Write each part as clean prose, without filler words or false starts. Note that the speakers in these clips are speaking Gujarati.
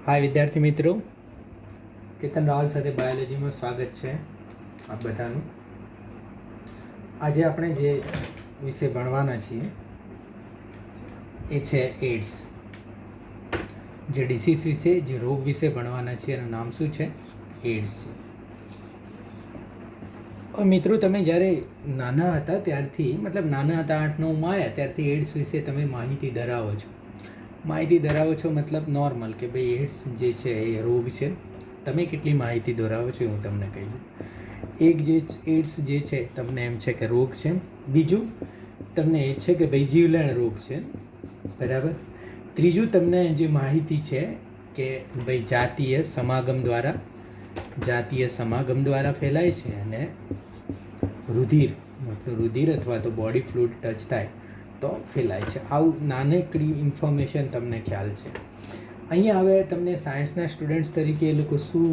હાય વિદ્યાર્થી મિત્રો, કેતન રાવલ સાથે બાયોલોજીમાં સ્વાગત છે આપ બધાનું. આજે આપણે જે વિષય ભણવાના છીએ એ છે એડ્સ. જે ડિસીઝ વિશે, જે રોગ વિશે ભણવાના છીએ એનું નામ શું છે? એડ્સ છે. મિત્રો, તમે જ્યારે નાના હતા ત્યારથી, મતલબ નાના હતા 8-9માં આવ્યા ત્યારથી એડ્સ વિશે તમે માહિતી ધરાવો છો. મતલબ નોર્મલ કે ભાઈ એડ્સ જે છે એ રોગ છે. તમે કેટલી માહિતી ધરાવો છો હું તમને કહી દઉં. એક જે એડ્સ જે છે તમને એમ છે કે રોગ છે. બીજું તમને એ છે કે ભાઈ જીવલેણ રોગ છે, બરાબર. ત્રીજું તમને જે માહિતી છે કે ભાઈ જાતીય સમાગમ દ્વારા ફેલાય છે અને રુધિર અથવા તો બોડી ફ્લુઇડ ટચ થાય તો ફેલાય છે. આવું નાનકડી ઇન્ફોર્મેશન તમને ખ્યાલ છે. અહીંયા હવે તમને સાયન્સના સ્ટુડન્ટ્સ તરીકે એ લોકો શું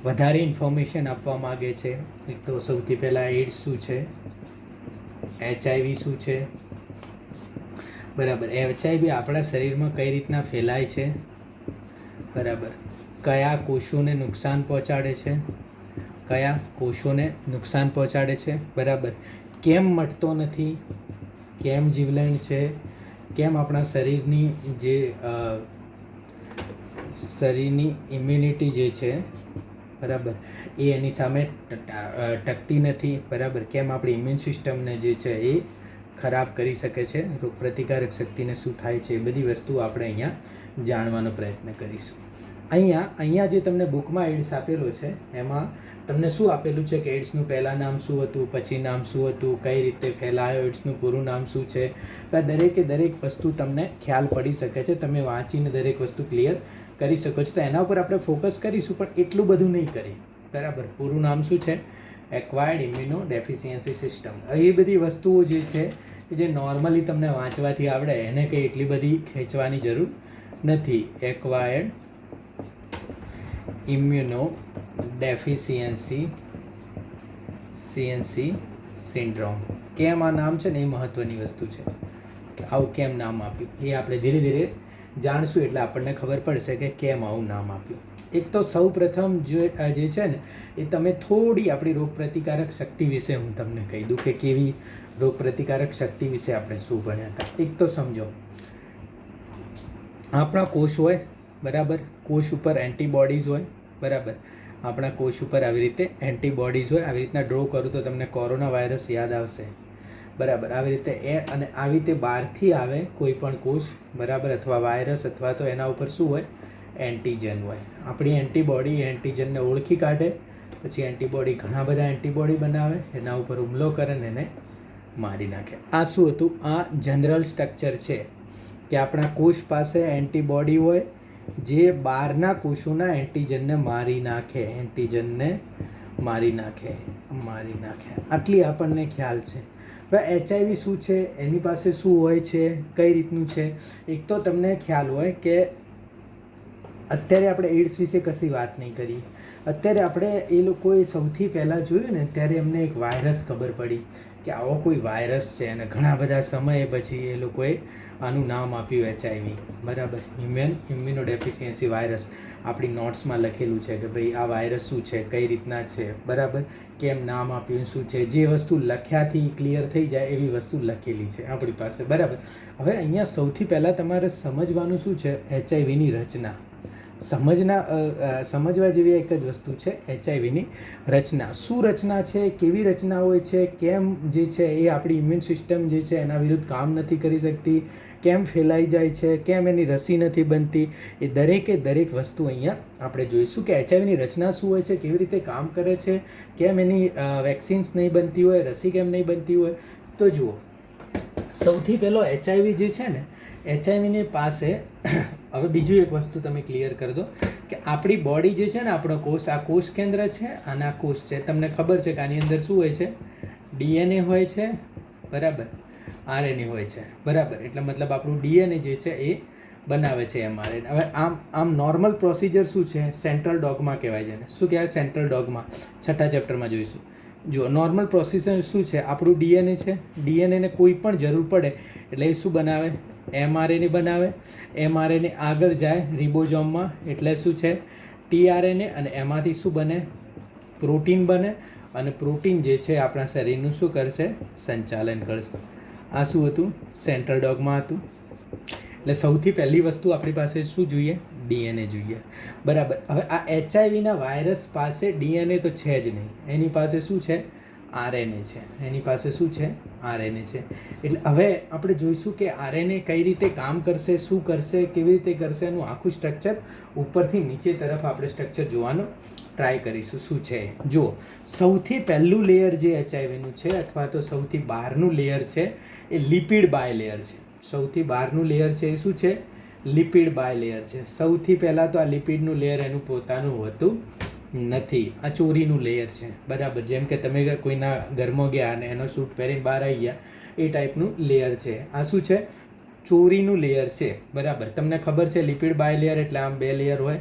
વધારે ઇન્ફોર્મેશન આપવા માગે છે. એક તો સૌથી પહેલાં એડ્સ શું છે, HIV શું છે, બરાબર. HIV આપણા શરીરમાં કઈ રીતના ફેલાય છે, બરાબર. કયા કોષોને નુકસાન પહોંચાડે છે, બરાબર. કેમ મટતો નથી, કેમ જીવલેણ છે, કેમ આપણા શરીરની ઇમ્યુનિટી જે છે, બરાબર, એ એની સામે ટકતી નથી, બરાબર. કેમ આપણી ઇમ્યુન સિસ્ટમને જે છે એ ખરાબ કરી શકે છે, રોગપ્રતિકારક શક્તિને શું થાય છે, એ બધી વસ્તુ આપણે અહીંયા જાણવાનો પ્રયત્ન કરીશું. અહીંયા જે તમને બુકમાં એડ્સ આપેલો છે એમાં તમને શું આપેલું છે કે એડ્સનું પહેલાં નામ શું હતું, પછી નામ શું હતું, કઈ રીતે ફેલાયો, એડ્સનું પૂરું નામ શું છે. તો દરેક વસ્તુ તમને ખ્યાલ પડી શકે છે. તમે વાંચીને દરેક વસ્તુ ક્લિયર કરી શકો છો. તો એના ઉપર આપણે ફોકસ કરીશું, પણ એટલું બધું નહીં કરીએ, બરાબર. પૂરું નામ શું છે? Acquired immunodeficiency system. એ બધી વસ્તુઓ જે છે કે જે નોર્મલી તમને વાંચવાથી આવડે, એને કંઈ એટલી બધી ખેંચવાની જરૂર નથી. Acquired immuno deficiency syndrome. કેમ આ નામ છે ને એ મહત્ત્વની વસ્તુ છે કે આવું કેમ નામ આપ્યું, એ આપણે ધીરે ધીરે જાણશું એટલે આપણને ખબર પડશે કે કેમ આવું નામ આપ્યું. એક તો સૌ પ્રથમ જે છે ને એ તમે થોડી આપણી રોગપ્રતિકારક શક્તિ વિશે હું તમને કહી દઉં કે કેવી રોગપ્રતિકારક શક્તિ વિશે આપણે શું ભણ્યા હતા. એક તો સમજો, આપણા કોષ હોય, બરાબર. કોષ ઉપર એન્ટીબોડીઝ હોય, બરાબર. આપણા કોષ ઉપર આવી રીતે એન્ટીબોડીઝ હોય. આવી રીતના ડ્રો કરું તો તમને કોરોના વાયરસ યાદ આવશે, બરાબર. આવી રીતે આવી રીતે બહારથી આવે કોઈ પણ કોષ, બરાબર, અથવા વાયરસ, અથવા તો એના ઉપર શું હોય? એન્ટીજન હોય. આપણી એન્ટીબોડી એન્ટીજનને ઓળખી કાઢે, પછી એન્ટીબોડી ઘણા બધા એન્ટીબોડી બનાવે, એના ઉપર હુમલો કરે ને એને મારી નાખે. આ શું હતું? આ જનરલ સ્ટ્રક્ચર છે કે આપણા કોષ પાસે એન્ટીબોડી હોય જે બહારના કોષોના એન્ટીજનને મારી નાખે. આટલી આપણને ખ્યાલ છે. હવે HIV શું છે, એની પાસે શું હોય છે, કઈ રીતનું છે. એક તો તમને ખ્યાલ હોય કે અત્યારે આપણે એડ્સ વિશે કશી વાત નહીં કરી. અત્યારે આપણે એ લોકોએ સૌથી પહેલાં જોયું ને ત્યારે એમને એક વાયરસ ખબર પડી કે આવો કોઈ વાયરસ છે, અને ઘણા બધા સમય પછી એ લોકોએ આનું નામ આપ્યું HIV, બરાબર. Immuno deficiency virus. આપણી નોટ્સમાં લખેલું છે કે ભાઈ આ વાયરસ શું છે, કઈ રીતના છે, બરાબર, કેમ નામ આપ્યું, શું છે. જે વસ્તુ લખ્યાથી ક્લિયર થઈ જાય એવી વસ્તુ લખેલી છે આપણી પાસે, બરાબર. હવે અહીંયા સૌથી પહેલાં તમારે સમજવાનું શું છે? HIVની રચના. સમજવા જેવી એક જ વસ્તુ છે HIVની રચના. શું રચના છે, કેવી રચના હોય છે, કેમ જે છે એ આપણી ઇમ્યુન સિસ્ટમ જે છે એના વિરુદ્ધ કામ નથી કરી શકતી, કેમ ફેલાઈ જાય છે, કેમ એની રસી નથી બનતી, એ દરેક વસ્તુ અહીંયા આપણે જોઈશું કે HIVની રચના શું હોય છે, કેવી રીતે કામ કરે છે, કેમ એની વેક્સિન્સ નહીં બનતી હોય, રસી કેમ નહીં બનતી હોય. તો જુઓ, સૌથી પહેલો HIV જે છે ને, HIVની પાસે હવે બીજું એક વસ્તુ તમે ક્લિયર કરી દો કે આપણી બોડી જે છે ને, આપણો કોષ, આ કોષ કેન્દ્ર છે અને આ કોષ છે. તમને ખબર છે કે આની અંદર શું હોય છે? DNA હોય છે, બરાબર, RNA હોય છે, બરાબર. એટલે મતલબ આપણું DNA જે છે એ બનાવે છે mRNA. હવે આમ નોર્મલ પ્રોસિજર શું છે? સેન્ટ્રલ ડોગમા કહેવાય છે. શું કહેવાય? Central dogma. 6થા ચેપ્ટરમાં જોઈશું. જો નોર્મલ પ્રોસિજર શું છે? આપણું DNA છે, DNAને કોઈ પણ જરૂર પડે એટલે એ શું બનાવે? mRNA બનાવે, mRNA આગળ જાય રિબોઝોમમાં, એટલે શું છે tRNA, અને એમાંથી શું બને, પ્રોટીન બને, અને પ્રોટીન જે છે આપણા શરીરનું શું કરશે, સંચાલન કરશે. આ શું હતું, સેન્ટ્રલ ડોગમાં હતું. એટલે સૌથી પહેલી વસ્તુ આપણી પાસે શું જોઈએ, ડીએનએ જોઈએ. બરાબર. હવે આ એચઆઈવીના વાયરસ પાસે ડીએનએ તો છે જ નહીં, એની પાસે શું છે, આરએનએ છે. એની પાસે શું છે, આરએનએ છે. એટલે હવે આપણે જોઈશું કે આરએનએ કઈ રીતે કામ કરશે, શું કરશે, કેવી રીતે કરશે, એનું આખું સ્ટ્રક્ચર ઉપરથી નીચે તરફ આપણે સ્ટ્રક્ચર જોવાનો ટ્રાય કરીશું શું છે. જો સૌથી પહેલું લેયર જે એચઆઈવીનું છે, અથવા તો સૌથી બહારનું લેયર છે, એ લિપિડ બાય લેયર છે. સૌથી બહારનું લેયર છે એ શું છે, લિપિડ બાય લેયર છે. સૌથી પહેલાં તો આ લિપિડનું લેયર એનું પોતાનું હોતું નથી, આ ચોરીનું લેયર છે. બરાબર. જેમ કે તમે કોઈના ઘરમાં ગયા અને એનો સૂટ પહેરીને બહાર આવી ગયા, એ ટાઈપનું લેયર છે. આ શું છે, ચોરીનું લેયર છે. બરાબર. તમને ખબર છે લિપિડ બાય લેયર એટલે આમ 2 લેયર હોય.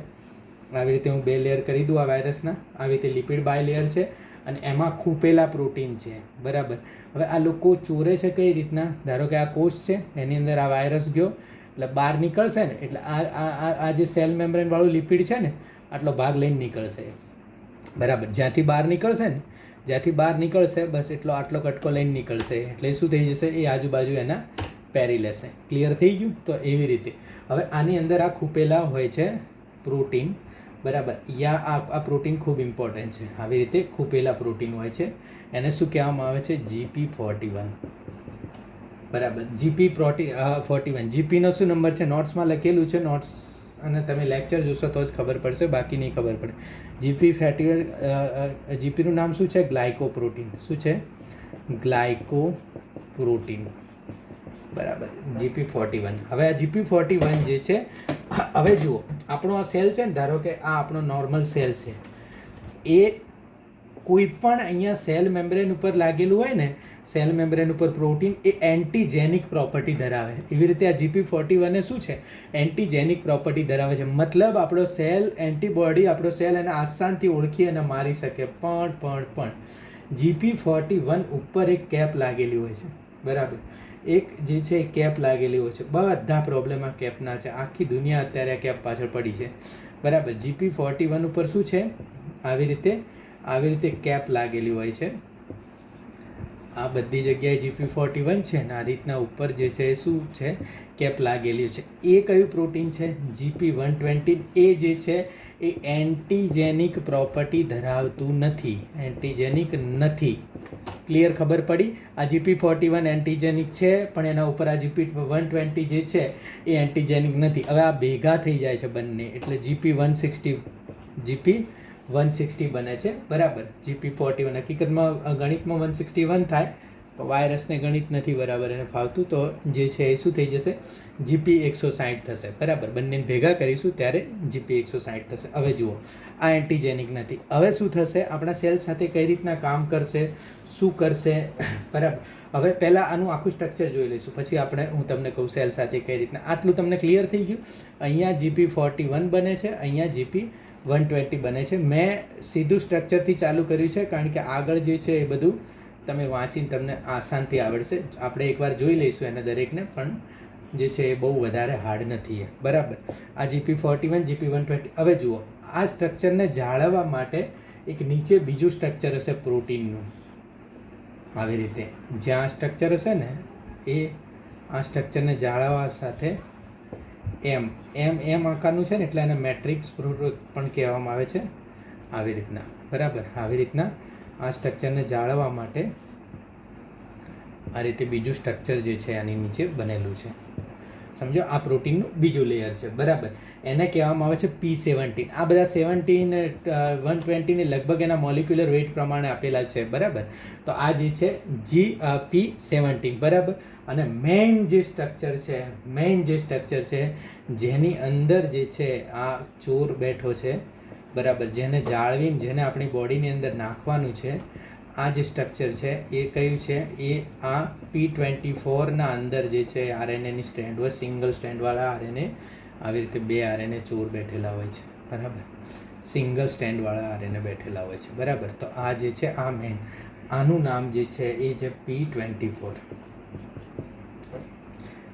આવી રીતે હું 2 લેયર કરી દઉં આ વાયરસના. આવી રીતે લિપિડ બાય લેયર છે, અને એમાં ખૂપેલા પ્રોટીન છે. બરાબર. હવે આ લોકો ચોરે છે કઈ રીતના, ધારો કે આ કોષ છે, એની અંદર આ વાયરસ ગયો, એટલે બહાર નીકળશે ને, એટલે આ જે સેલ મેમ્બ્રેન વાળું લિપિડ છે ને, આટલો ભાગ લઈને નીકળશે. બરાબર. જ્યાંથી બહાર નીકળશે બસ આટલો કટકો લઈને નીકળશે. એટલે શું થઈ જશે, એ આજુબાજુ એના પહેરી લેશે. ક્લિયર થઈ ગયું. તો એવી રીતે હવે આની અંદર આ ખૂપેલા હોય છે પ્રોટીન. બરાબર. આ પ્રોટીન ખૂબ ઇમ્પોર્ટન્ટ છે. આવી રીતે ખૂપેલા પ્રોટીન હોય છે, એને શું કહેવામાં આવે છે, GP41. બરાબર. GP41. જીપીનો શું નંબર છે, નોટ્સમાં લખેલું છે. નોટ્સ અને તમે લેક્ચર જોશો તો જ ખબર પડશે, બાકી નહીં ખબર પડે. જીપીનું નામ શું છે, ગ્લાયકોપ્રોટીન. શું છે, ગ્લાયકોપ્રોટીન. બરાબર. GP41. હવે આ GP41 જે છે, હવે જુઓ આપણો આ સેલ છે ને, ધારો કે આ આપણો નોર્મલ સેલ છે, એ કોઈ પણ અહીંયા સેલ મેમ્બ્રેન ઉપર લાગેલું હોય ને, સેલ મેમ્બ્રેન ઉપર પ્રોટીન, એ એન્ટીજેનિક પ્રોપર્ટી ધરાવે. એવી રીતે આ GP41 શું છે, એન્ટીજેનિક પ્રોપર્ટી ધરાવે છે. મતલબ આપણો સેલ એન્ટીબોડી, આપણો સેલ એને આસાનથી ઓળખી અને મારી શકે. પણ GP41 ઉપર એક કેપ લાગેલી હોય છે. બરાબર. એક જે છે એ કેપ લાગેલી હોય છે. બધા પ્રોબ્લેમ આ કેપના છે. આખી દુનિયા અત્યારે આ કેપ પાછળ પડી છે. બરાબર. GP41 ઉપર શું છે, આવી રીતે કેપ લાગેલી હોય છે. આ બધી જગ્યાએ GP41 છે ને, આ રીતના ઉપર જે છે એ શું છે, કેપ લાગેલી છે. એ કયું પ્રોટીન છે, GP120. એ જે છે એ એન્ટીજેનિક પ્રોપર્ટી ધરાવતું નથી, એન્ટીજેનિક નથી. ક્લિયર, ખબર પડી. આ GP41 એન્ટીજેનિક છે, પણ એના ઉપર આ GP120 જે છે એ એન્ટીજેનિક નથી. હવે આ ભેગા થઈ જાય છે બંને, એટલે GP160 બને છે. બરાબર. GP41 હકીકતમાં ગણિતમાં 161 થાય, તો વાયરસને ગણિત નથી બરાબર એને ફાવતું, તો જે છે એ શું થઈ જશે, GP160 થશે. બરાબર. બંનેને ભેગા કરીશું ત્યારે GP160 થશે. હવે જુઓ, આ એન્ટીજેનિક નથી. હવે શું થશે, આપણા સેલ સાથે કઈ રીતના કામ કરશે, શું કરશે. બરાબર. હવે પહેલાં આનું આખું સ્ટ્રક્ચર જોઈ લઈશું, પછી હું તમને કહું સેલ સાથે કઈ રીતના. આટલું તમને ક્લિયર થઈ ગયું. અહીંયા GP41 બને છે, અહીંયા GP120 બને છે. મેં સીધું સ્ટ્રક્ચરથી ચાલુ કર્યું છે, કારણ કે આગળ જે છે એ બધું તમે વાંચીને તમને આસાનથી આવડશે. આપણે એકવાર જોઈ લઈશું એને દરેકને, પણ જે છે એ બહુ વધારે હાર્ડ નથી. બરાબર. આ GP41, GP120. હવે જુઓ, આ સ્ટ્રક્ચરને જાળવવા માટે એક નીચે બીજું સ્ટ્રક્ચર હશે પ્રોટીનનું. આવી રીતે જ્યાં સ્ટ્રક્ચર હશે ને, એ આ સ્ટ્રક્ચરને જાળવવા સાથે એમ આકારનું છે ને, એટલે એને મેટ્રિક્સ પણ કહેવામાં આવે છે. આવી રીતના. બરાબર. આવી રીતના આ સ્ટ્રક્ચરને જાળવવા માટે આ રીતે બીજું સ્ટ્રક્ચર જે છે આની નીચે બનેલું છે. સમજો, આ પ્રોટીનનું બીજું લેયર છે. બરાબર. એને કહેવામાં આવે છે P17. આ બધા 17 120 લગભગ એના મોલિક્યુલર વેઇટ પ્રમાણે આપેલા છે. બરાબર. તો આ જે છે P17. બરાબર. અને મેઇન જે સ્ટ્રક્ચર છે જેની અંદર જે છે આ ચોર બેઠો છે. બરાબર. જેને જાળવીને, જેને આપણી બોડીની અંદર નાખવાનું છે, આ જે સ્ટ્રક્ચર છે એ કયું છે, એ આ P24 અંદર જે છે આરએનએની સ્ટ્રેન્ડ હોય, સિંગલ સ્ટ્રેન્ડવાળા આરએનએ. આવી રીતે 2 આરએનએ ચોર બેઠેલા હોય છે. બરાબર. સિંગલ સ્ટ્રેન્ડવાળા આરએનએ બેઠેલા હોય છે. બરાબર. તો આ જે છે આ મેઇન, આનું નામ જે છે એ છે P24.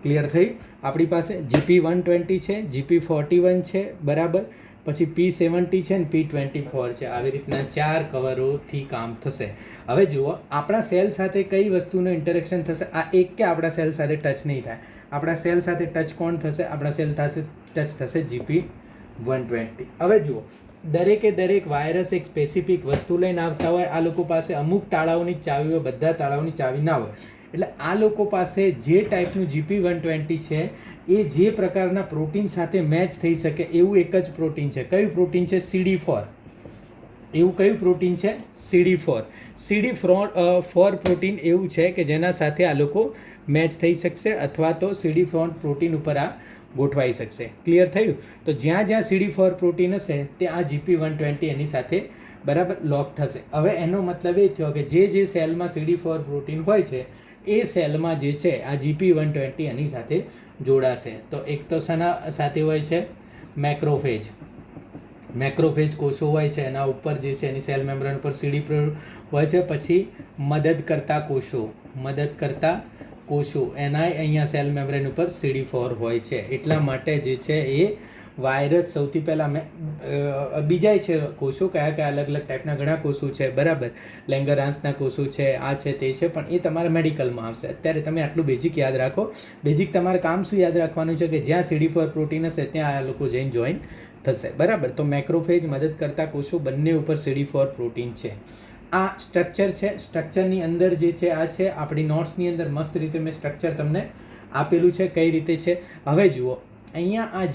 ક્લિયર થઈ? આપણી પાસે GP120 છે, GP41 છે, બરાબર, પછી P70 છે ને P24 છે. આવી રીતના 4 કવરોથી કામ થશે. હવે જુઓ આપણા સેલ સાથે કઈ વસ્તુનું ઇન્ટરેક્શન થશે. આ એક કે આપણા સેલ સાથે ટચ નહીં થાય. આપણા સેલ સાથે ટચ કોણ થશે? આપણા સેલ સાથે ટચ થશે GP120. હવે જુઓ દરેક વાયરસ એક સ્પેસિફિક વસ્તુ લઈને આવતા હોય. આ લોકો પાસે અમુક તાળાઓની ચાવી હોય, બધા તાળાઓની ચાવી ના હોય. એટલે આ લોકો પાસે જે ટાઈપનું GP120 છે એ જે પ્રકારના પ્રોટીન સાથે મેચ થઈ શકે એવું એક જ પ્રોટીન છે. કયું પ્રોટીન છે? CD4. એવું કયું પ્રોટીન છે? CD4. CD4 પ્રોટીન એવું છે કે જેના સાથે આ લોકો મેચ થઈ શકશે અથવા તો CD4 પ્રોટીન ઉપર આ ગોઠવાઈ શકશે. ક્લિયર થયું? તો જ્યાં CD4 પ્રોટીન હશે ત્યાં આ GP120 એની સાથે બરાબર લોક થશે. હવે એનો મતલબ એ થયો કે જે સેલમાં CD4 પ્રોટીન હોય છે એ સેલમાં જે છે આ GP120 એની સાથે જોડાશે. તો એક તો શાના સાથે હોય છે? મેક્રોફેજ કોષો હોય છે, એના ઉપર જે છે એની સેલ મેમ્બ્રેન ઉપર CD4 હોય છે. પછી મદદ કરતા કોષો એના અહીંયા સેલ મેમ્બ્રેન ઉપર CD4 હોય છે. એટલા માટે જે છે એ વાયરસ સૌથી પહેલાં બીજાય છે કોષો, કયા અલગ ટાઈપના ઘણા કોષો છે, બરાબર, લેંગરહાન્સના કોષો છે, આ છે તે છે, પણ એ તમારા મેડિકલમાં આવશે. અત્યારે તમે આટલું બેઝિક યાદ રાખો. બેઝિક તમારે કામ શું યાદ રાખવાનું છે કે જ્યાં CD4 પ્રોટીન હશે ત્યાં આ લોકો જઈને જોઈન થશે, બરાબર. તો મેક્રોફેજ, મદદ કરતા કોષો બંને ઉપર CD4 પ્રોટીન છે. આ સ્ટ્રક્ચર છે. સ્ટ્રક્ચરની અંદર જે છે આ છે આપણી નોટ્સની અંદર મસ્ત રીતે મેં સ્ટ્રક્ચર તમને આપેલું છે કઈ રીતે છે. હવે જુઓ અહીંયા આ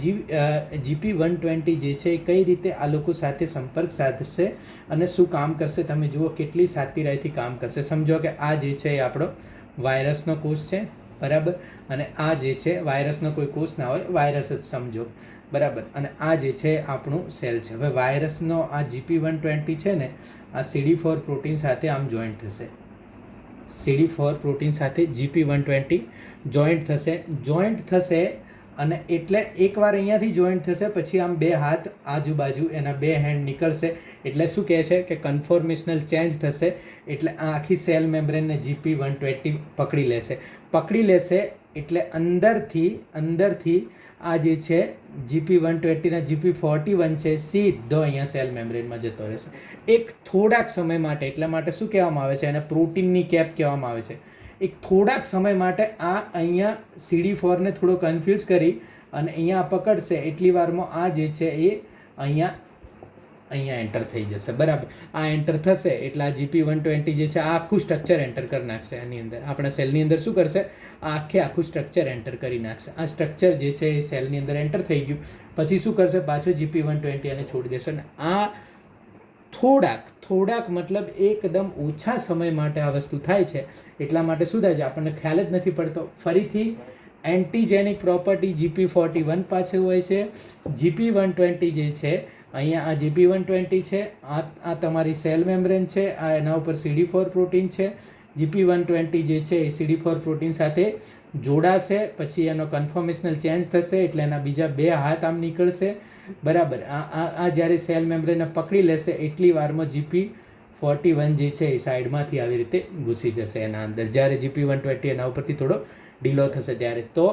GP120 જે છે એ કઈ રીતે આ લોકો સાથે સંપર્ક સાધશે અને શું કામ કરશે. તમે જુઓ કેટલી સાતીરાઈથી કામ કરશે. સમજો કે આ જે છે એ આપણો વાયરસનો કોષ છે, બરાબર, અને આ જે છે વાયરસનો કોઈ કોષ ના હોય, વાયરસ જ સમજો, બરાબર, અને આ જે છે આપણું સેલ છે. હવે વાયરસનો આ GP120 છે ને આ CD4 પ્રોટીન સાથે આમ જોઈન્ટ થશે. CD4 પ્રોટીન સાથે GP120 જોઈન્ટ થશે અને એટલે એકવાર અહીંયાથી જોઈન્ટ થશે પછી આમ બે હાથ આજુબાજુ એના બે હેન્ડ નીકળશે. એટલે શું કહે છે કે કન્ફોર્મેશનલ ચેન્જ થશે. એટલે આ આખી સેલ મેમ્બ્રેનને GP120 પકડી લેશે એટલે અંદરથી આ જે છે GP120 ના GP41 છે સીધો અહીંયા સેલ મેમ્બ્રેનમાં જતો રહેશે એક થોડાક સમય માટે. એટલા માટે શું કહેવામાં આવે છે? એને પ્રોટીનની કેપ કહેવામાં આવે છે. એક થોડાક સમય માટે આ અહીંયા CD4 ને થોડો કન્ફ્યુઝ કરી અને અહીંયા પકડશે. એટલી વારમાં આ જે છે એ અહીંયા એન્ટર થઈ જશે, બરાબર. આ એન્ટર થશે એટલે આ GP120 જે છે આ આખું સ્ટ્રક્ચર એન્ટર કરી નાખશે. એની અંદર આપણા સેલની અંદર શું કરશે? આ આખું સ્ટ્રક્ચર એન્ટર કરી નાખશે. આ સ્ટ્રક્ચર જે છે એ સેલની અંદર એન્ટર થઈ ગયું પછી શું કરશે? પાછું GP120 એને છોડી દેશે. અને આ થોડાક મતલબ એકદમ ઓછા સમય માટે આ વસ્તુ થાય છે. એટલા માટે શું થાય છે આપણને ખ્યાલ જ નથી પડતો. ફરીથી એન્ટીજેનિક પ્રોપર્ટી GP41 પાસે હોય છે. GP120 જે છે અહીંયા આ GP120 છે, આ તમારી સેલ મેમ્બ્રેન છે, આ એના ઉપર CD4 પ્રોટીન છે. GP120 જે છે એ CD4 પ્રોટીન સાથે જોડાશે પછી એનો કન્ફોર્મેશનલ ચેન્જ થશે એટલે એના બીજા બે હાથ આમ નીકળશે, બરાબર. આ જ્યારે સેલ મેમ્બ્રેનને પકડી લેશે એટલી વારમાં GP41 જે છે એ સાઈડમાંથી આવી રીતે ઘૂસી જશે એના અંદર. જ્યારે GP120 એના ઉપરથી થોડો ઢીલો થશે ત્યારે તો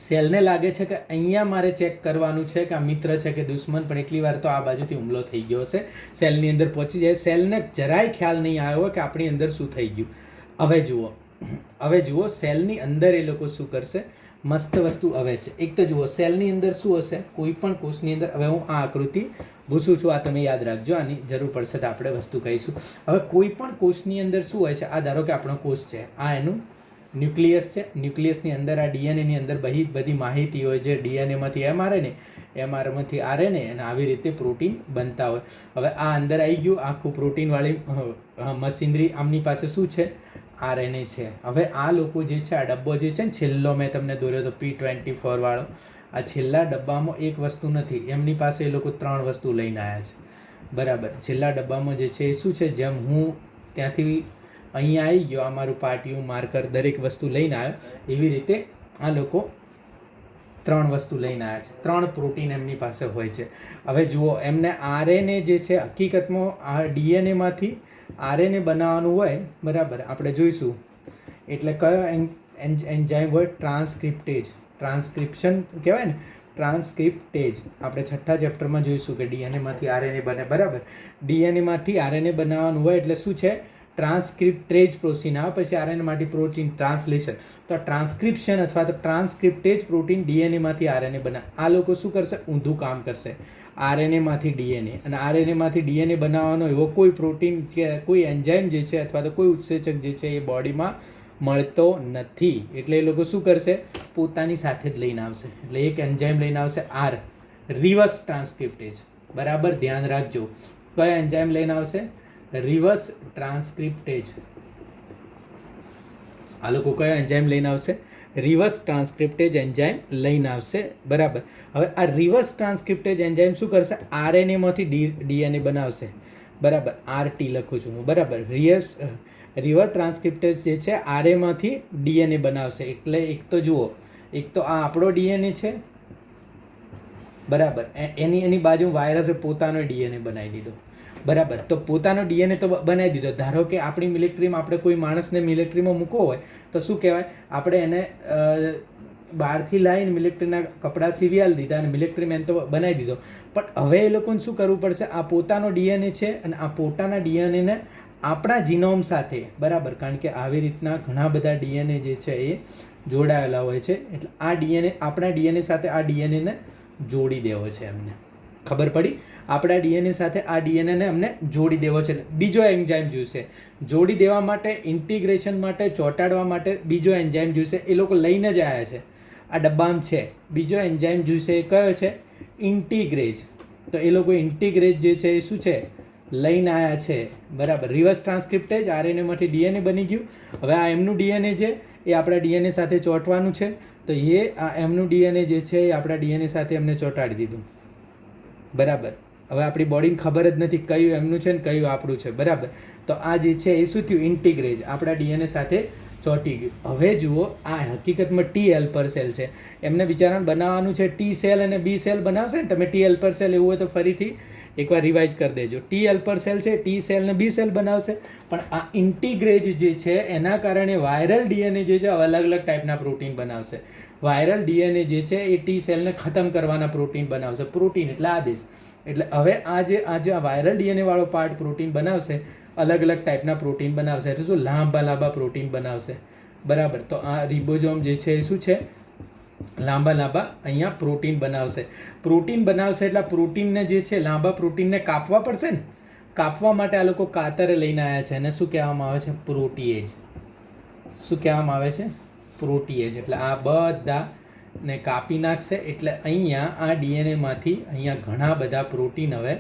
સેલને લાગે છે કે અહીંયા મારે ચેક કરવાનું છે કે આ મિત્ર છે કે દુશ્મન, પણ એટલી વાર તો આ બાજુથી હુમલો થઈ ગયો હશે, સેલની અંદર પહોંચી જાય. સેલને જરાય ખ્યાલ નહીં આવ્યો કે આપણી અંદર શું થઈ ગયું. હવે જુઓ સેલની અંદર એ લોકો શું કરશે? મસ્ત વસ્તુ હવે છે. એક તો જુઓ સેલની અંદર શું હશે? કોઈ પણ કોષની અંદર, હવે હું આ આકૃતિ ભૂસું છું, આ તમે યાદ રાખજો, આની જરૂર પડશે તો આપણે વસ્તુ કહીશું. હવે કોઈ પણ કોષની અંદર શું હોય છે? આ ધારો કે આપણો કોષ છે, આ એનું ન્યુક્લિયસ છે. ન્યુક્લિયસની અંદર આ DNAની અંદર બધી માહિતી હોય છે. DNAમાંથી MRમાંથી RNA અને આવી રીતે પ્રોટીન બનતા હોય. હવે આ અંદર આવી ગયું આખું પ્રોટીનવાળી મશીનરી. આમની પાસે શું છે? RNA છે. હવે આ લોકો જે છે આ ડબ્બો જે છે ને છેલ્લો મેં તમને દોર્યો તો P24 વાળો, આ છેલ્લા ડબ્બામાં એક વસ્તુ નથી, એમની પાસે એ લોકો 3 વસ્તુ લઈને આવ્યા છે, બરાબર. છેલ્લા ડબ્બામાં જે છે એ શું છે? જેમ હું ત્યાંથી અહીંયા આવી ગયો, આ મારું પાટિયું, માર્કર, દરેક વસ્તુ લઈને આવ્યો, એવી રીતે આ લોકો 3 વસ્તુ લઈને આવ્યા છે. 3 પ્રોટીન એમની પાસે હોય છે. હવે જુઓ એમને RNA જે છે હકીકતમાં આ DNAમાંથી RNA બનાવવાનું હોય, બરાબર, આપણે જોઈશું. એટલે કયો એન્ઝાઇમ હોય ટ્રાન્સક્રિપ્ટેજ, ટ્રાન્સક્રિપ્શન કહેવાય ને, ટ્રાન્સક્રિપ્ટેજ આપણે છઠ્ઠા ચેપ્ટરમાં જોઈશું કે ડીએનએમાંથી આરએનએ બને, બરાબર. ડીએનએમાંથી આરએનએ બનાવવાનું હોય એટલે શું છે, ટ્રાન્સક્રિપ્ટેજ પ્રોટીન આવે, પછી આરએનએમાંથી પ્રોટીન ટ્રાન્સલેશન. તો ટ્રાન્સક્રિપ્શન અથવા તો ટ્રાન્સક્રિપ્ટેજ પ્રોટીન ડીએનએમાંથી આરએનએ બનાવે. આ લોકો શું કરશે, ઊંધું કામ કરશે. આરએનએમાંથી ડીએનએ અને આરએનએમાંથી ડીએનએ બનાવવાનો એવો કોઈ પ્રોટીન કે કોઈ એન્ઝાઇમ જે છે અથવા તો કોઈ ઉત્સેચક જે છે એ બોડીમાં મળતો નથી. એટલે એ લોકો શું કરશે, પોતાની સાથે જ લઈને આવશે. એટલે એક એન્ઝાઇમ લઈને આવશે આર, રિવર્સ ટ્રાન્સક્રિપ્ટેજ. બરાબર ધ્યાન રાખજો, કયો એન્ઝાઇમ લઈને આવશે, રિવર્સ ટ્રાન્સક્રિપ્ટેજ. આ લોકો કયો એન્ઝાઇમ લઈને આવશે, રિવર્સ ટ્રાન્સક્રિપ્ટેજ એન્ઝાઇમ લઈને આવશે. બરાબર. હવે આ રિવર્સ ટ્રાન્સક્રિપ્ટેજ એન્ઝાઇમ શું કરશે, આરએનએમાંથી ડીએનએ બનાવશે. બરાબર, આરટી લખું છું હું. બરાબર, રિવર્સ ટ્રાન્સક્રિપ્ટેજ જે છે આરએમાંથી ડીએનએ બનાવશે. એટલે એક તો જુઓ, એક તો આ આપણો ડીએનએ છે, બરાબર, એની બાજુ વાયરસે પોતાનો ડીએનએ બનાવી દીધો. બરાબર, તો પોતાનો ડીએનએ તો બનાવી દીધો. ધારો કે આપણી મિલિટરીમાં આપણે કોઈ માણસને મિલિટરીમાં મૂકવો હોય તો શું કહેવાય, આપણે એને બહારથી લાવીને મિલિટરીના કપડાં સીવી દીધા અને મિલિટરી મેન તો બનાવી દીધો. પણ હવે એ લોકોને શું કરવું પડશે, આ પોતાનો ડીએનએ છે અને આ પોતાના ડીએનએને આપણા જીનોમ સાથે, બરાબર, કારણ કે આવી રીતના ઘણા બધા ડીએનએ જે છે એ જોડાયેલા હોય છે. એટલે આ ડીએનએ આપણા ડીએનએ સાથે આ ડીએનએને જોડી દેવો છે એમને. ખબર પડી, આપણા ડીએનએ સાથે આ ડીએનએને અમને જોડી દેવો છે. બીજો એન્ઝાઇમ જોઈશે જોડી દેવા માટે, ઇન્ટિગ્રેશન માટે, ચોંટાડવા માટે બીજો એન્ઝાઇમ જોઈશે. એ લોકો લઈને જ આવ્યા છે, આ ડબ્બામાં છે. બીજો એન્ઝાઇમ જોઈશે, એ કયો છે, ઇન્ટિગ્રેજ. તો એ લોકો ઇન્ટિગ્રેજ જે છે એ શું છે, લઈને આવ્યા છે. બરાબર, રિવર્સ ટ્રાન્સક્રિપ્ટેજ, આરએનએમાંથી ડીએનએ બની ગયું. હવે આ એમનું ડીએનએ છે એ આપણા ડીએનએ સાથે ચોંટવાનું છે. તો એ આ એમનું ડીએનએ જે છે એ આપણા ડીએનએ સાથે એમને ચોંટાડી દીધું. બરાબર, હવે આપણી બોડીને ખબર જ નથી કયું એમનું છે ને કયું આપણું છે. બરાબર, તો આ જે છે એ શું થયું, ઇન્ટિગ્રેજ આપણા ડીએનએ સાથે ચોંટી ગયું. હવે જુઓ, આ હકીકતમાં ટી હેલ્પર સેલ છે. એમને બિચારાને બનાવવાનું છે ટી સેલ અને બી સેલ બનાવશે ને. તમે ટી હેલ્પર સેલ એવું હોય તો ફરીથી એકવાર રિવાઇઝ કરી દેજો. ટી હેલ્પર સેલ છે, ટી સેલ ને બી સેલ બનાવશે. પણ આ ઇન્ટિગ્રેજ જે છે એના કારણે વાયરલ ડીએનએ જે છે અલગ અલગ ટાઈપના પ્રોટીન બનાવશે. વાયરલ ડીએનએ જે છે એ ટી સેલને ખતમ કરવાના પ્રોટીન બનાવશે. પ્રોટીન એટલે આદેશ. એટલે હવે આ વાયરલ ડીએનએ વાળો પાર્ટ પ્રોટીન બનાવશે, અલગ અલગ ટાઈપના પ્રોટીન બનાવશે. એટલે શું, લાંબા પ્રોટીન બનાવશે. બરાબર, તો આ રિબોઝોમ જે છે એ શું છે, લાંબા અહીંયા પ્રોટીન બનાવશે. પ્રોટીન બનાવશે એટલે પ્રોટીનને જે છે, લાંબા પ્રોટીનને કાપવા પડશે ને. કાપવા માટે આ લોકો કાતરે લઈને આવ્યા છે. અને શું કહેવામાં આવે છે, પ્રોટીએજ. શું કહેવામાં આવે છે, પ્રોટીએજ. એટલે આ બધાને કાપી નાખશે. એટલે અહીંયા આ ડીએનએમાંથી અહીંયા ઘણા બધા પ્રોટીન હવે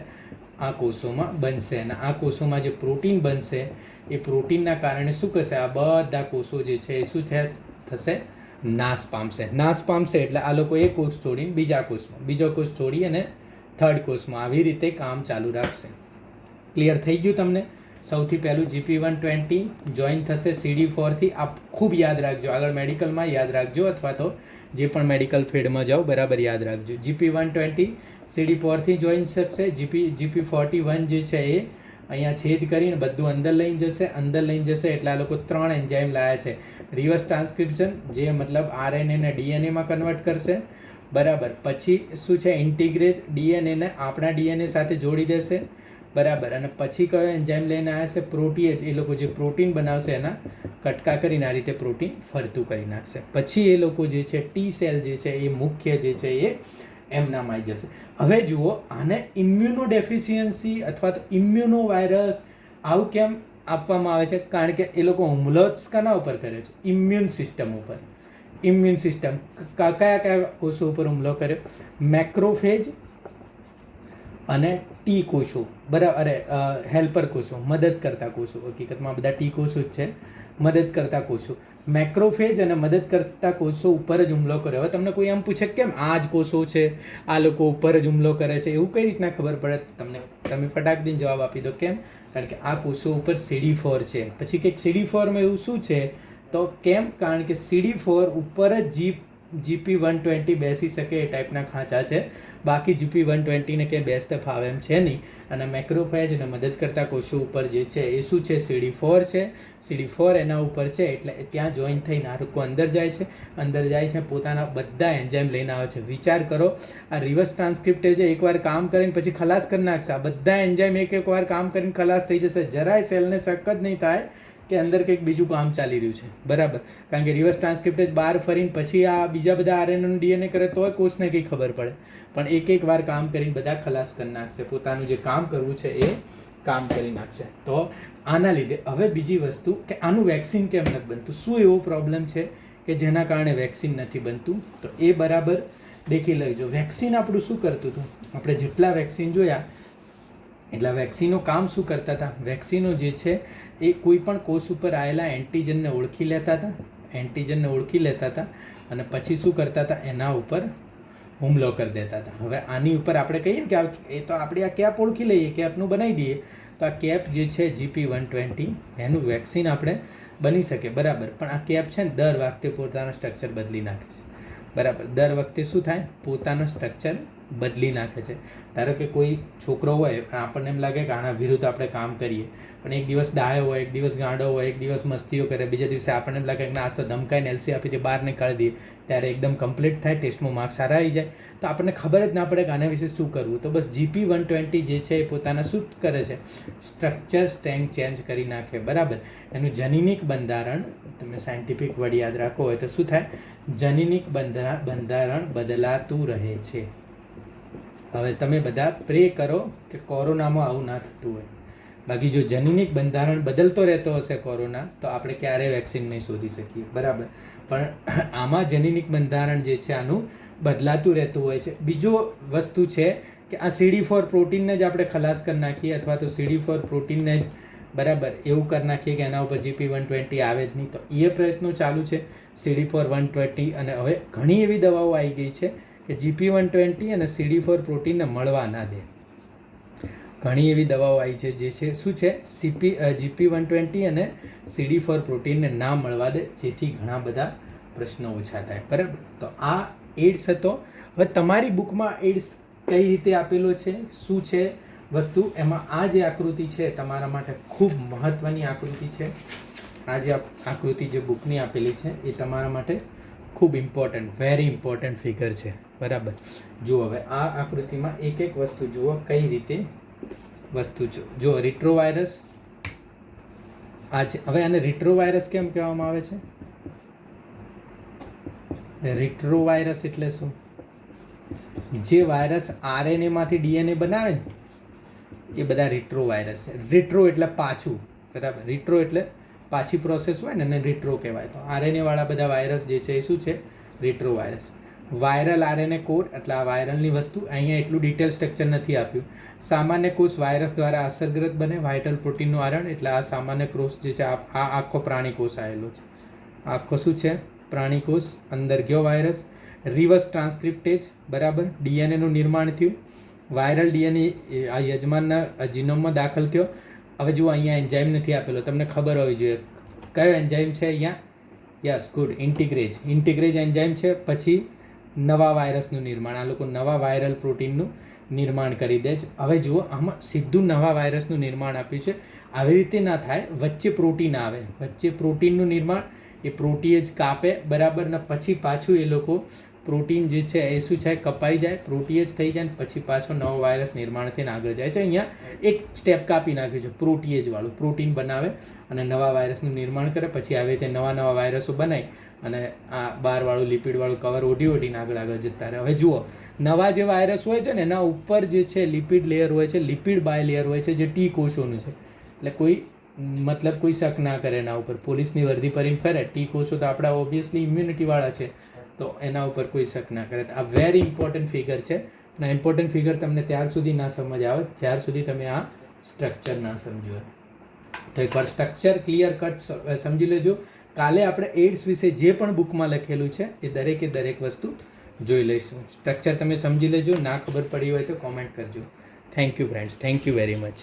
આ કોષોમાં બનશે. અને આ કોષોમાં જે પ્રોટીન બનશે એ પ્રોટીનના કારણે શું કરશે, આ બધા કોષો જે છે એ શું થશે, નાશ પામશે. એટલે આ લોકો એક કોષ છોડીને બીજા કોષમાં, બીજો કોષ છોડી અને થર્ડ કોષમાં, આવી રીતે કામ ચાલુ રાખશે. ક્લિયર થઈ ગયું તમને? સૌથી પહેલું GP120 જોઈન થશે CD4થી. આપ ખૂબ યાદ રાખજો, આગળ મેડિકલમાં યાદ રાખજો અથવા તો જે પણ મેડિકલ ફિલ્ડમાં જાઓ બરાબર યાદ રાખજો. GP120 CD4થી જોઈન થશે. GP41 જે છે એ અહીંયા છેદ કરીને બધું અંદર લઈને જશે. એટલે આ લોકો 3 એન્ઝાઇમ લાવ્યા છે. રિવર્સ ટ્રાન્સક્રિપ્શન જે મતલબ આરએનએને ડીએનએમાં કન્વર્ટ કરશે. બરાબર, પછી શું છે, ઇન્ટિગ્રેજ ડીએનએને આપણા ડીએનએ સાથે જોડી દેશે. બરાબર, અને પછી કયો એન્ઝાઇમ લઈને આવ્યા છે, પ્રોટીએજ. એ લોકો જે પ્રોટીન બનાવશે એના કટકા કરીને આ રીતે પ્રોટીન ફરતું કરી નાખશે. પછી એ લોકો જે છે ટી સેલ જે છે એ મુખ્ય જે છે એ એમનામાં આવી જશે. હવે જુઓ, આને ઇમ્યુનો ડેફિશિયન્સી અથવા તો ઇમ્યુનો વાયરસ આવું કેમ આપવામાં આવે છે? કારણ કે એ લોકો હુમલો જ કોના ઉપર કરે છે, ઇમ્યુન સિસ્ટમ ઉપર. ઇમ્યુન સિસ્ટમ કયા કોષો ઉપર હુમલો કર્યો? મેક્રોફેજ અને ટી કોષો. બરાબર, હેલ્પર કોષો, મદદ કરતા કોષો. હકીકતમાં બધા ટી કોષો જ છે, મદદ કરતા કોષો. મેક્રોફેજ અને મદદ કરતા કોષો ઉપર જ હુમલો કર્યો. હવે તમને કોઈ એમ પૂછે કેમ આ જ કોષો છે, આ લોકો ઉપર જ હુમલો કરે છે, એવું કઈ રીતના ખબર પડે? તમે ફટાક દઈને જવાબ આપી દો. કેમ? કારણ કે આ કોષો ઉપર CD4 છે. પછી કંઈક CD4માં એવું શું છે તો કેમ? કારણ કે CD4 ઉપર જ GP120 બેસી શકે એ ટાઈપના ખાંચા છે. બાકી GP120ને કંઈ બેસતા ફાવે એમ છે નહીં. અને મેક્રોફેજ અને મદદ કરતા કોષો ઉપર જે છે એ શું છે, CD4 છે. CD4 એના ઉપર છે એટલે ત્યાં જોઈન થઈને હાડકું અંદર જાય છે, પોતાના બધા એન્ઝાઇમ લઈને આવે છે. વિચાર કરો, આ રિવર્સ ટ્રાન્સક્રિપ્ટેજ એકવાર કામ કરીને પછી ખલાસ કરી નાખશે. આ બધા એન્ઝાઇમ એક વાર કામ કરીને ખલાસ થઈ જશે. જરાય સેલને શક જ નહીં થાય કે અંદર કંઈક બીજું કામ ચાલી રહ્યું છે, બરાબર. કારણ કે રિવર્સ ટ્રાન્સક્રિપ્ટેજ બહાર ફરીને પછી આ બીજા બધા RNA નું DNA કરે તોય કોષને કંઈ ખબર પડે. પણ એક વાર કામ કરીને બધા ખલાસ કરી નાખશે. પોતાનું જે કામ કરવું છે એ કામ કરી નાખશે. તો આના લીધે હવે બીજી વસ્તુ કે આનું વેક્સિન કેમ નથી બનતું, શું એવો પ્રોબ્લેમ છે કે જેના કારણે વેક્સિન નથી બનતું, તો એ બરાબર દેખી લેજો. વેક્સિન આપણું શું કરતું હતું, આપણે જેટલા વેક્સિન જોયા એટલા વેક્સિનો કામ શું કરતા હતા. વેક્સિનો જે છે એ કોઈ પણ કોષ ઉપર આવેલા એન્ટીજનને ઓળખી લેતા હતા અને પછી શું કરતા હતા, એના ઉપર હુમલો કરી દેતા હતા. હવે આની ઉપર આપણે કહીએ ને કે એ તો આપણે આ કેપ ઓળખી લઈએ, કેપનું બનાવી દઈએ, તો આ કેપ જે છે GP120 એનું વેક્સિન આપણે બની શકે, બરાબર. પણ આ કેપ છે ને દર વખતે પોતાનું સ્ટ્રક્ચર બદલી નાખે છે, બરાબર. દર વખતે શું થાય, પોતાનું સ્ટ્રક્ચર બદલી નાખે છે. ધારો કે કોઈ છોકરો હોય, આપણને એમ લાગે કે આના વિરુદ્ધ આપણે કામ કરીએ, પણ એક દિવસ ડાયો હોય, એક દિવસ ગાંડો હોય, એક દિવસ મસ્તીઓ કરે, બીજા દિવસે આપણને એમ લાગે કે આજ તો ધમકાઈને LC આપી દે, બહાર નીકાળી દઈએ, ત્યારે એકદમ કમ્પ્લીટ થાય, ટેસ્ટમાં માર્ક્સ સારા આવી જાય, તો આપણને ખબર જ ના પડે કે આના વિશે શું કરવું. તો બસ GP120 જે છે એ પોતાના શું કરે છે, સ્ટ્રક્ચર સ્ટ્રેન્થ ચેન્જ કરી નાખે, બરાબર. એનું જનીનિક બંધારણ, તમે સાયન્ટિફિક વર્ડ યાદ રાખો હોય તો શું થાય, જનીનિક બંધારણ બદલાતું રહે છે. હવે તમે બધા પ્રે કરો કે કોરોનામાં આવું ના થતું હોય. બાકી જો જનીનિક બંધારણ બદલતો રહેતો હશે કોરોના, તો આપણે ક્યારેય વેક્સિન નહીં શોધી શકીએ, બરાબર. પણ આમાં જનીનિક બંધારણ જે છે આનું બદલાતું રહેતું હોય છે. બીજો વસ્તુ છે કે આ CD4 પ્રોટીનને જ આપણે ખલાસ કરી નાખીએ, અથવા તો CD4 પ્રોટીનને જ બરાબર એવું કરી નાખીએ કે એના ઉપર GP120 આવે જ નહીં, તો એ પ્રયત્નો ચાલુ છે CD4 120. અને હવે ઘણી એવી દવાઓ આવી ગઈ છે કે GP120 અને CD4 પ્રોટીનને મળવા ના દે. ઘણી એવી દવાઓ આવી છે જે છે શું છે, GP120 અને CD4 પ્રોટીનને ના મળવા દે, જેથી ઘણા બધા પ્રશ્નો ઓછા થાય, બરાબર. તો આ એડ્સ હતો. હવે તમારી બુકમાં એડ્સ કઈ રીતે આપેલો છે, શું છે વસ્તુ, એમાં આ જે આકૃતિ છે તમારા માટે ખૂબ મહત્ત્વની આકૃતિ છે. આ જે આકૃતિ જે બુકની આપેલી છે એ તમારા માટે ખૂબ ઇમ્પોર્ટન્ટ, વેરી ઇમ્પોર્ટન્ટ ફિગર છે, બરાબર. જુઓ હવે આ આકૃતિમાં એક વસ્તુ જુઓ કઈ રીતે વસ્તુ જો રિટ્રોવાયરસ આ છે. હવે આને રિટ્રોવાયરસ કેમ કહેવામાં આવે છે, રિટ્રોવાયરસ એટલે શું, જે વાયરસ RNA માંથી DNA બનાવે ને એ બધા રિટ્રોવાયરસ છે. રિટ્રો એટલે પાછું, બરાબર. રિટ્રો એટલે પાછી પ્રોસેસ હોય ને એને રિટ્રો કહેવાય. તો RNA વાળા બધા વાયરસ જે છે એ શું છે, રિટ્રોવાયરસ. વાયરલ RNA કોડ એટલે આ વાયરલની વસ્તુ. અહીંયા એટલું ડિટેલ સ્ટ્રક્ચર નથી આપ્યું. સામાન્ય કોષ વાયરસ દ્વારા અસરગ્રસ્ત બને, વાઇટલ પ્રોટીનનું આરણ, એટલે આ સામાન્ય કોષ જે છે આ આખો પ્રાણી કોષ આવેલો છે. આખો શું છે, પ્રાણી કોષ. અંદર ગયો વાયરસ, રિવર્સ ટ્રાન્સક્રિપ્ટેજ, બરાબર. DNA નું નિર્માણ થયું, વાયરલ DNA આ યજમાનના જીનોમમાં દાખલ થયો. હવે જુઓ અહીંયા એન્ઝાઇમ નથી આપેલો, તમને ખબર હોવી જોઈએ કયો એન્ઝાઇમ છે અહીંયા. યસ, ગુડ, ઇન્ટિગ્રેજ એન્ઝાઇમ છે. પછી નવા વાયરસનું નિર્માણ, આ લોકો નવા વાયરલ પ્રોટીનનું નિર્માણ કરી દે છે. હવે જુઓ આમાં સીધું નવા વાયરસનું નિર્માણ આપ્યું છે. આવી રીતે ના થાય, વચ્ચે પ્રોટીન આવે, વચ્ચે પ્રોટીનનું નિર્માણ, એ પ્રોટીએજ કાપે, બરાબર. ને પછી પાછું એ લોકો પ્રોટીન જે છે એ શું છે, કપાઈ જાય, પ્રોટીએજ થઈ જાય, પછી પાછો નવો વાયરસ નિર્માણ થઈને આગળ જાય છે. અહીંયા એક સ્ટેપ કાપી નાખ્યું છે, પ્રોટીએજ વાળું. પ્રોટીન બનાવે અને નવા વાયરસનું નિર્માણ કરે, પછી આવી રીતે નવા વાયરસો બનાવી અને આ બારવાળું લિપિડવાળું કવર ઓઢીને આગળ જતા રહે. હવે જુઓ નવા જે વાયરસ હોય છે ને એના ઉપર જે છે લિપિડ લેયર હોય છે, લિપિડ બાયલેયર હોય છે, જે T કોષોનું છે. એટલે કોઈ મતલબ કોઈ શક ના કરે એના ઉપર. પોલીસની વર્દી પહેરીને ફરે, T કોષો તો આપણા ઓબ્વિયસલી ઇમ્યુનિટીવાળા છે, તો એના ઉપર કોઈ શક ના કરે. આ વેરી ઇમ્પોર્ટન્ટ ફિગર છે. અને ઇમ્પોર્ટન્ટ ફિગર તમને ત્યાર સુધી ના સમજ આવે જ્યાર સુધી તમે આ સ્ટ્રક્ચર ના સમજો. તો એકવાર સ્ટ્રક્ચર ક્લિયર કટ સમજી લેજો. કાલે આપણે એડ્સ વિશે જે પણ બુકમાં લખેલું છે એ દરેક વસ્તુ જોઈ લઈશું. સ્ટ્રક્ચર તમે સમજી લેજો. ના ખબર પડી હોય તો કોમેન્ટ કરજો. Thank you friends, thank you very much.